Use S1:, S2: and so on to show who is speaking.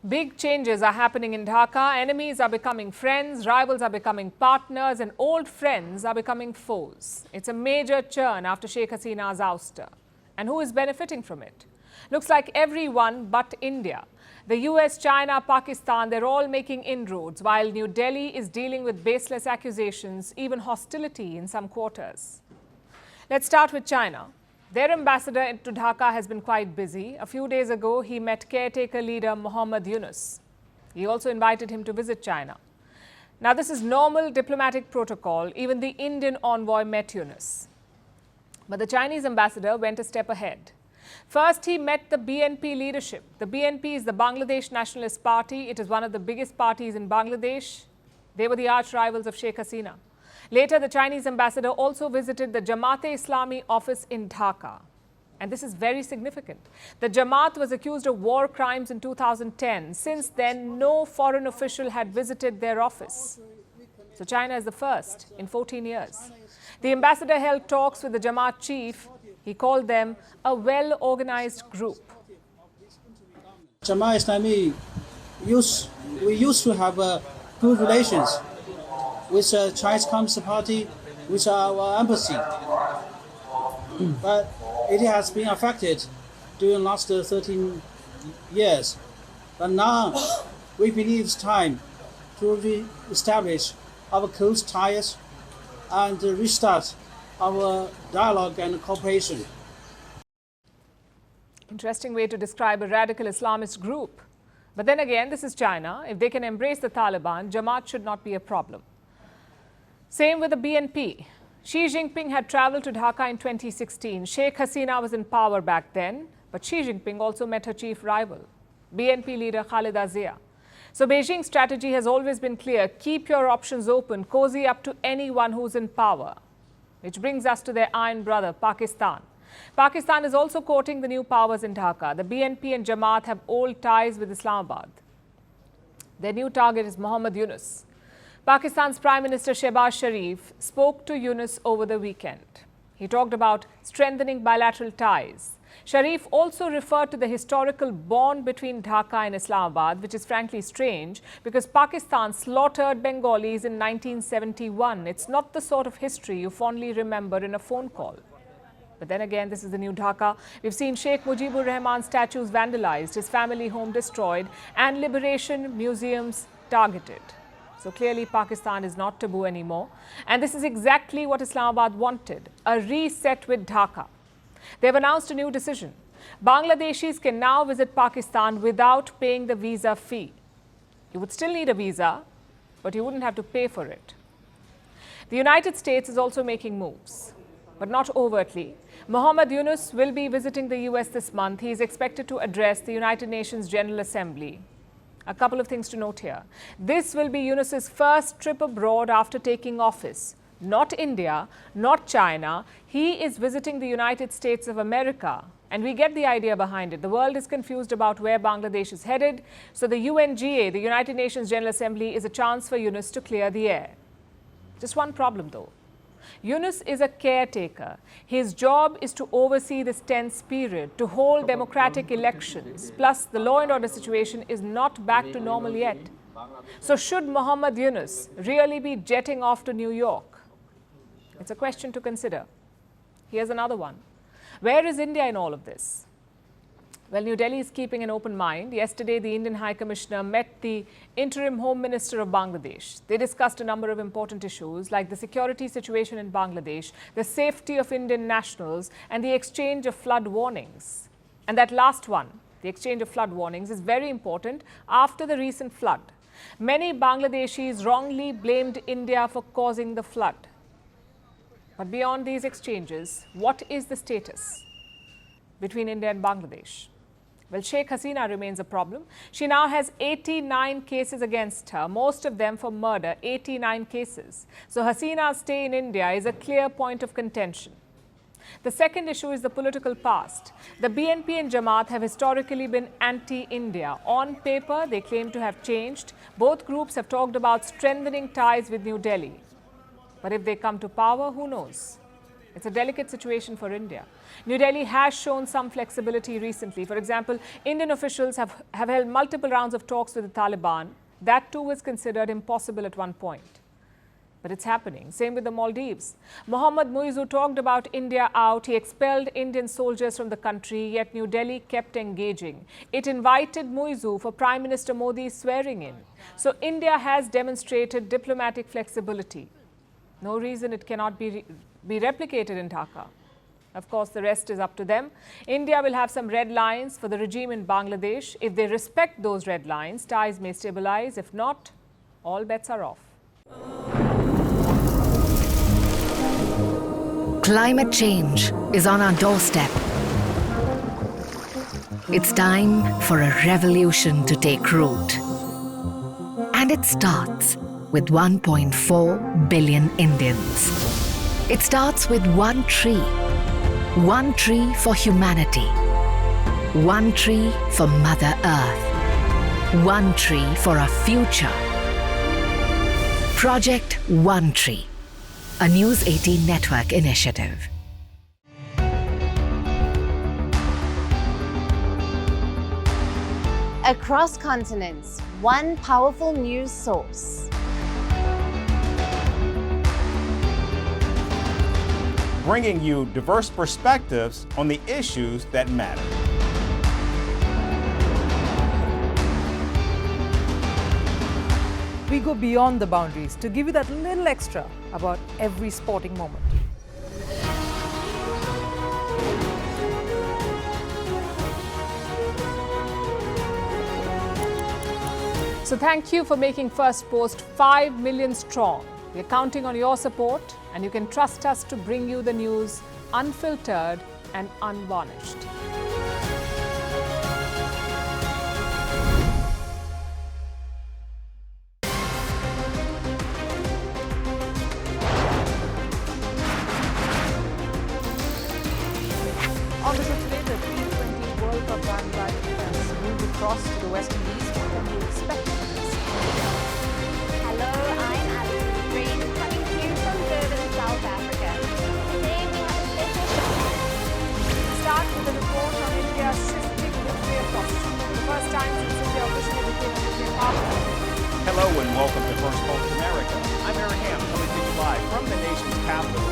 S1: Big changes are happening in Dhaka. Enemies are becoming friends, rivals are becoming partners, and old friends are becoming foes. It's a major churn after Sheikh Hasina's ouster. And who is benefiting from it? Looks like everyone but India. The US, China, Pakistan, they're all making inroads, while New Delhi is dealing with baseless accusations, even hostility in some quarters. Let's start with China. Their ambassador to Dhaka has been quite busy. A few days ago, he met caretaker leader Mohammad Yunus. He also invited him to visit China. Now, this is normal diplomatic protocol. Even the Indian envoy met Yunus. But the Chinese ambassador went a step ahead. First, he met the BNP leadership. The BNP is the Bangladesh Nationalist Party. It is one of the biggest parties in Bangladesh. They were the arch rivals of Sheikh Hasina. Later, the Chinese ambassador also visited the Jamaat-e-Islami office in Dhaka. And this is very significant. The Jamaat was accused of war crimes in 2010. Since then, no foreign official had visited their office. So China is the first in 14 years. The ambassador held talks with the Jamaat chief. He called them a well-organized group.
S2: Jamaat-e-Islami we used to have good relations with the Chinese Communist Party, with our embassy. But it has been affected during the last 13 years. But now we believe it's time to re-establish our close ties and restart our dialogue and cooperation.
S1: Interesting way to describe a radical Islamist group. But then again, this is China. If they can embrace the Taliban, Jamaat should not be a problem. Same with the BNP. Xi Jinping had traveled to Dhaka in 2016. Sheikh Hasina was in power back then, but Xi Jinping also met her chief rival, BNP leader Khaleda Zia. So Beijing's strategy has always been clear: keep your options open, cozy up to anyone who's in power. Which brings us to their iron brother, Pakistan. Pakistan is also courting the new powers in Dhaka. The BNP and Jamaat have old ties with Islamabad. Their new target is Mohammad Yunus. Pakistan's Prime Minister Shehbaz Sharif spoke to Yunus over the weekend. He talked about strengthening bilateral ties. Sharif also referred to the historical bond between Dhaka and Islamabad, which is frankly strange because Pakistan slaughtered Bengalis in 1971. It's not the sort of history you fondly remember in a phone call. But then again, this is the new Dhaka. We've seen Sheikh Mujibur Rahman's statues vandalized, his family home destroyed, and liberation museums targeted. So clearly, Pakistan is not taboo anymore. And this is exactly what Islamabad wanted, a reset with Dhaka. They've announced a new decision. Bangladeshis can now visit Pakistan without paying the visa fee. You would still need a visa, but you wouldn't have to pay for it. The United States is also making moves, but not overtly. Mohammad Yunus will be visiting the US this month. He is expected to address the United Nations General Assembly. A couple of things to note here. This will be Yunus's first trip abroad after taking office. Not India, not China. He is visiting the United States of America. And we get the idea behind it. The world is confused about where Bangladesh is headed. So the UNGA, the United Nations General Assembly, is a chance for Yunus to clear the air. Just one problem though. Yunus is a caretaker. His job is to oversee this tense period, to hold democratic elections. Plus, the law and order situation is not back to normal yet. So should Mohammad Yunus really be jetting off to New York? It's a question to consider. Here's another one. Where is India in all of this? Well, New Delhi is keeping an open mind. Yesterday, the Indian High Commissioner met the interim Home Minister of Bangladesh. They discussed a number of important issues like the security situation in Bangladesh, the safety of Indian nationals, and the exchange of flood warnings. And that last one, the exchange of flood warnings, is very important after the recent flood. Many Bangladeshis wrongly blamed India for causing the flood. But beyond these exchanges, what is the status between India and Bangladesh? Well, Sheikh Hasina remains a problem. She now has 89 cases against her, most of them for murder, 89 cases. So Hasina's stay in India is a clear point of contention. The second issue is the political past. The BNP and Jamaat have historically been anti-India. On paper, they claim to have changed. Both groups have talked about strengthening ties with New Delhi. But if they come to power, who knows? It's a delicate situation for India. New Delhi has shown some flexibility recently. For example, Indian officials have held multiple rounds of talks with the Taliban. That too was considered impossible at one point. But it's happening. Same with the Maldives. Mohammad Muizzu talked about India out. He expelled Indian soldiers from the country, yet New Delhi kept engaging. It invited Muizzu for Prime Minister Modi's swearing in. So India has demonstrated diplomatic flexibility. No reason it cannot be replicated in Dhaka. Of course, the rest is up to them. India will have some red lines for the regime in Bangladesh. If they respect those red lines, ties may stabilize. If not, all bets are off.
S3: Climate change is on our doorstep. It's time for a revolution to take root. And it starts with 1.4 billion Indians. It starts with one tree for humanity, one tree for Mother Earth, one tree for our future. Project One Tree, a News 18 network initiative.
S4: Across continents, one powerful news source.
S5: Bringing you diverse perspectives on the issues that matter.
S6: We go beyond the boundaries to give you that little extra about every sporting moment.
S1: So thank you for making Firstpost 5 million strong. We're counting on your support, and you can trust us to bring you the news unfiltered and unvarnished. On the show today, the T20 World Cup bandwagon has moved across to the West Indies. What can you expect from this?
S7: Hello, I'm Alison Green, coming to you from Durban, South Africa. Today we have a special
S1: Start with a report on India's shifting nuclear posture. The first time since India officially became a nuclear power.
S5: Hello and welcome to Firstpost America. I'm Eric Ham, coming to you live from the nation's capital,